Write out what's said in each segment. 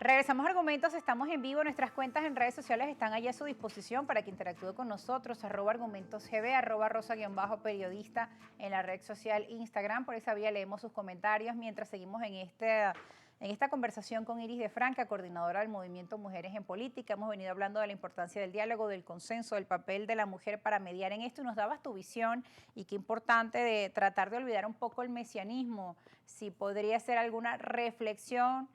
Regresamos a Argumentos, estamos en vivo, nuestras cuentas en redes sociales están allí a su disposición para que interactúe con nosotros, @argumentosgb, @rosa_periodista en la red social Instagram. Por esa vía leemos sus comentarios mientras seguimos en esta conversación con Iris de Franca, coordinadora del movimiento Mujeres en Política. Hemos venido hablando de la importancia del diálogo, del consenso, del papel de la mujer para mediar en esto, y nos dabas tu visión, y qué importante de tratar de olvidar un poco el mesianismo, si podría ser alguna reflexión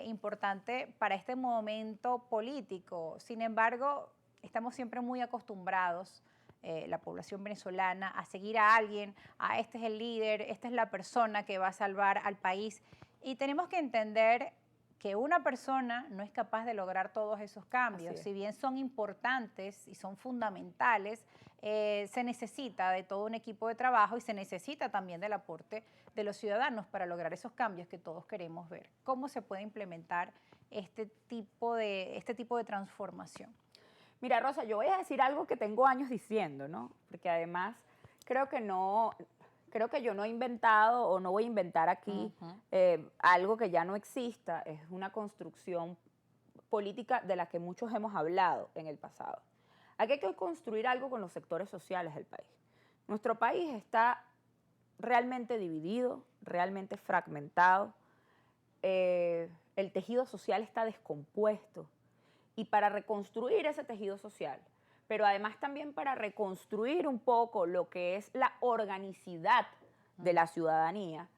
importante para este momento político. Sin embargo, estamos siempre muy acostumbrados, la población venezolana, a seguir a alguien, este es el líder, esta es la persona que va a salvar al país, y tenemos que entender que una persona no es capaz de lograr todos esos cambios. Si bien son importantes y son fundamentales, se necesita de todo un equipo de trabajo y se necesita también del aporte de los ciudadanos para lograr esos cambios que todos queremos ver. ¿Cómo se puede implementar este tipo de transformación? Mira, Rosa, yo voy a decir algo que tengo años diciendo, ¿no? Porque además creo que yo no he inventado o no voy a inventar aquí algo que ya no exista. Es una construcción política de la que muchos hemos hablado en el pasado. Aquí hay que construir algo con los sectores sociales del país. Nuestro país está realmente dividido, realmente fragmentado. El tejido social está descompuesto. Y para reconstruir ese tejido social, pero además también para reconstruir un poco lo que es la organicidad de la ciudadanía,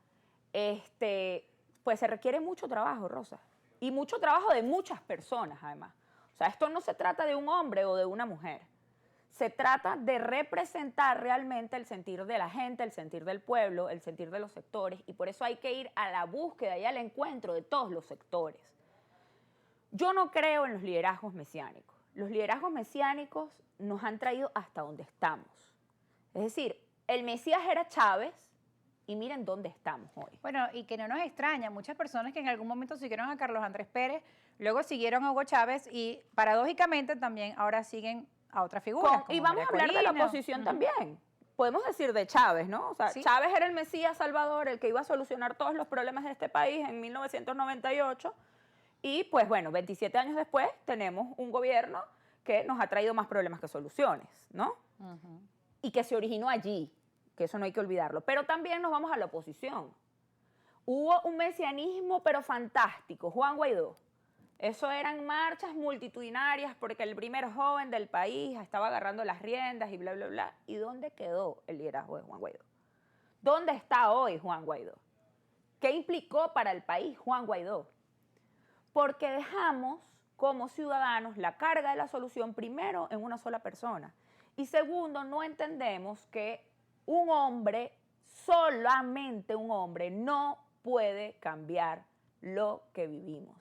pues se requiere mucho trabajo, Rosa, y mucho trabajo de muchas personas además. O sea, esto no se trata de un hombre o de una mujer, se trata de representar realmente el sentir de la gente, el sentir del pueblo, el sentir de los sectores, y por eso hay que ir a la búsqueda y al encuentro de todos los sectores. Yo no creo en los liderazgos mesiánicos. Los liderazgos mesiánicos nos han traído hasta donde estamos. Es decir, el Mesías era Chávez y miren dónde estamos hoy. Bueno, y que no nos extraña, muchas personas que en algún momento siguieron a Carlos Andrés Pérez, luego siguieron a Hugo Chávez y paradójicamente también ahora siguen a otra figura. Y vamos a hablar de la oposición también. Podemos decir de Chávez, ¿no? O sea, sí. Chávez era el Mesías Salvador, el que iba a solucionar todos los problemas de este país en 1998. Y pues bueno, 27 años después tenemos un gobierno que nos ha traído más problemas que soluciones, ¿no? Y que se originó allí, que eso no hay que olvidarlo. Pero también nos vamos a la oposición. Hubo un mesianismo pero fantástico, Juan Guaidó. Eso eran marchas multitudinarias porque el primer joven del país estaba agarrando las riendas y bla, bla, bla. ¿Y dónde quedó el liderazgo de Juan Guaidó? ¿Dónde está hoy Juan Guaidó? ¿Qué implicó para el país Juan Guaidó? Porque dejamos como ciudadanos la carga de la solución primero en una sola persona. Y segundo, no entendemos que un hombre, solamente un hombre, no puede cambiar lo que vivimos.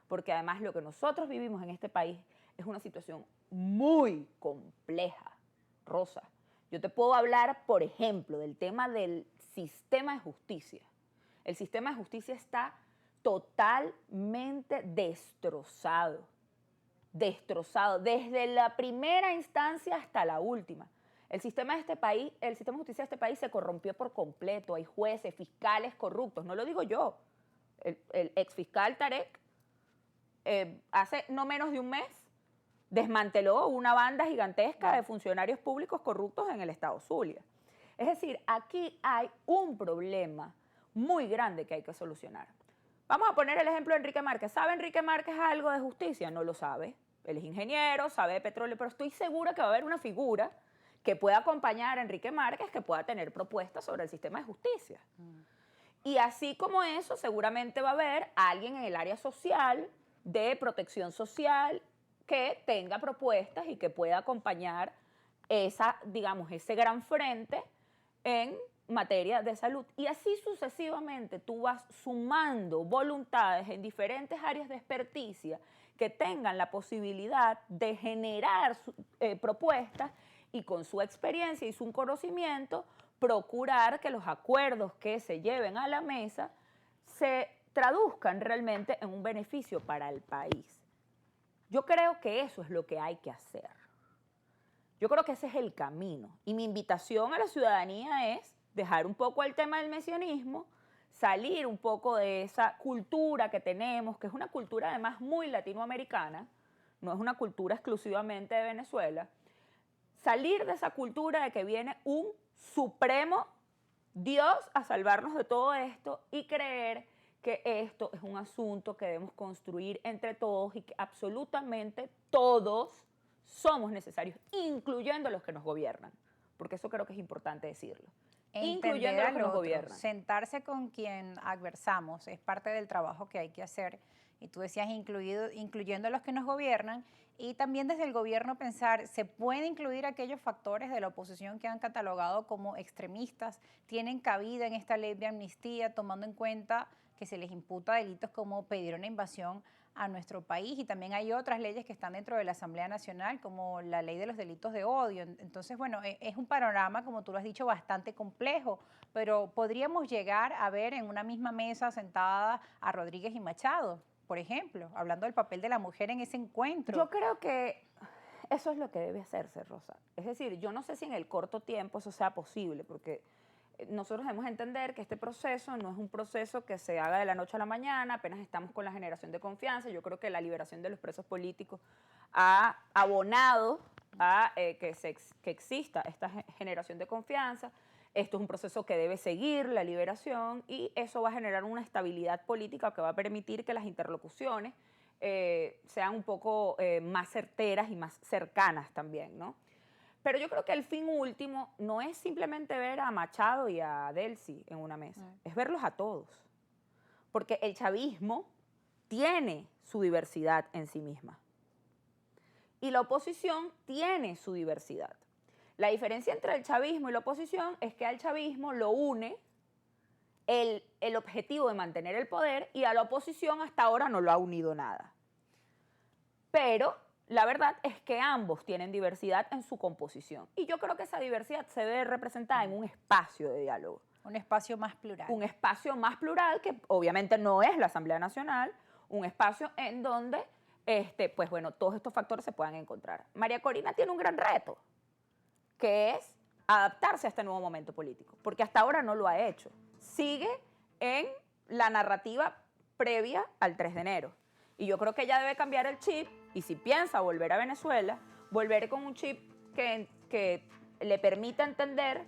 Porque además lo que nosotros vivimos en este país es una situación muy compleja, Rosa. Yo te puedo hablar, por ejemplo, del tema del sistema de justicia. El sistema de justicia está totalmente destrozado, desde la primera instancia hasta la última. El sistema de justicia de este país se corrompió por completo. Hay jueces, fiscales corruptos, no lo digo yo. El exfiscal Tarek, hace no menos de un mes, desmanteló una banda gigantesca de funcionarios públicos corruptos en el estado Zulia. Es decir, aquí hay un problema muy grande que hay que solucionar. Vamos a poner el ejemplo de Enrique Márquez. ¿Sabe Enrique Márquez algo de justicia? No lo sabe. Él es ingeniero, sabe de petróleo, pero estoy segura que va a haber una figura que pueda acompañar a Enrique Márquez, que pueda tener propuestas sobre el sistema de justicia. Y así como eso, seguramente va a haber alguien en el área social, de protección social, que tenga propuestas y que pueda acompañar ese gran frente en materia de salud. Y así sucesivamente tú vas sumando voluntades en diferentes áreas de experticia que tengan la posibilidad de generar propuestas y con su experiencia y su conocimiento procurar que los acuerdos que se lleven a la mesa se traduzcan realmente en un beneficio para el país. Yo creo que eso es lo que hay que hacer. Yo creo que ese es el camino. Y mi invitación a la ciudadanía es dejar un poco el tema del mesianismo, salir un poco de esa cultura que tenemos, que es una cultura además muy latinoamericana, no es una cultura exclusivamente de Venezuela, salir de esa cultura de que viene un supremo Dios a salvarnos de todo esto y creer que esto es un asunto que debemos construir entre todos y que absolutamente todos somos necesarios, incluyendo los que nos gobiernan, porque eso creo que es importante decirlo. Incluyendo los que nos gobiernan. Sentarse con quien adversamos es parte del trabajo que hay que hacer. Y tú decías incluyendo a los que nos gobiernan, y también desde el gobierno pensar, ¿se puede incluir aquellos factores de la oposición que han catalogado como extremistas? ¿Tienen cabida en esta ley de amnistía, tomando en cuenta que se les imputa delitos como pedir una invasión a nuestro país? Y también hay otras leyes que están dentro de la Asamblea Nacional, como la ley de los delitos de odio. Entonces, bueno, es un panorama, como tú lo has dicho, bastante complejo, pero podríamos llegar a ver en una misma mesa sentada a Rodríguez y Machado, por ejemplo, hablando del papel de la mujer en ese encuentro. Yo creo que eso es lo que debe hacerse, Rosa. Es decir, yo no sé si en el corto tiempo eso sea posible, porque nosotros debemos entender que este proceso no es un proceso que se haga de la noche a la mañana, apenas estamos con la generación de confianza. Yo creo que la liberación de los presos políticos ha abonado a que exista esta generación de confianza. Esto es un proceso que debe seguir la liberación y eso va a generar una estabilidad política que va a permitir que las interlocuciones sean un poco más certeras y más cercanas también, ¿no? Pero yo creo que el fin último no es simplemente ver a Machado y a Delcy en una mesa, es verlos a todos. Porque el chavismo tiene su diversidad en sí misma. Y la oposición tiene su diversidad. La diferencia entre el chavismo y la oposición es que al chavismo lo une el objetivo de mantener el poder y a la oposición hasta ahora no lo ha unido nada. Pero la verdad es que ambos tienen diversidad en su composición. Y yo creo que esa diversidad se ve representada en un espacio de diálogo. Un espacio más plural. Un espacio más plural que obviamente no es la Asamblea Nacional, un espacio en donde pues bueno, todos estos factores se puedan encontrar. María Corina tiene un gran reto, que es adaptarse a este nuevo momento político, porque hasta ahora no lo ha hecho. Sigue en la narrativa previa al 3 de enero. Y yo creo que ella debe cambiar el chip y si piensa volver a Venezuela, volver con un chip que le permita entender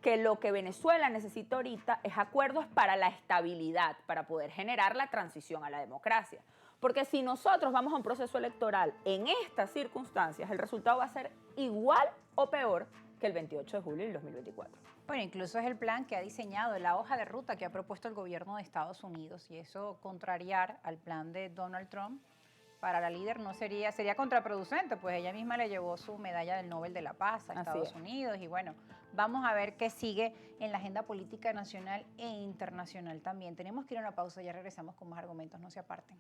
que lo que Venezuela necesita ahorita es acuerdos para la estabilidad, para poder generar la transición a la democracia. Porque si nosotros vamos a un proceso electoral en estas circunstancias, el resultado va a ser igual o peor que el 28 de julio del 2024. Bueno, incluso es el plan que ha diseñado, la hoja de ruta que ha propuesto el gobierno de Estados Unidos, y eso contrariar al plan de Donald Trump para la líder no sería contraproducente, pues ella misma le llevó su medalla del Nobel de la Paz a Estados Unidos y bueno, vamos a ver qué sigue en la agenda política nacional e internacional también. Tenemos que ir a una pausa, ya regresamos con más argumentos, no se aparten.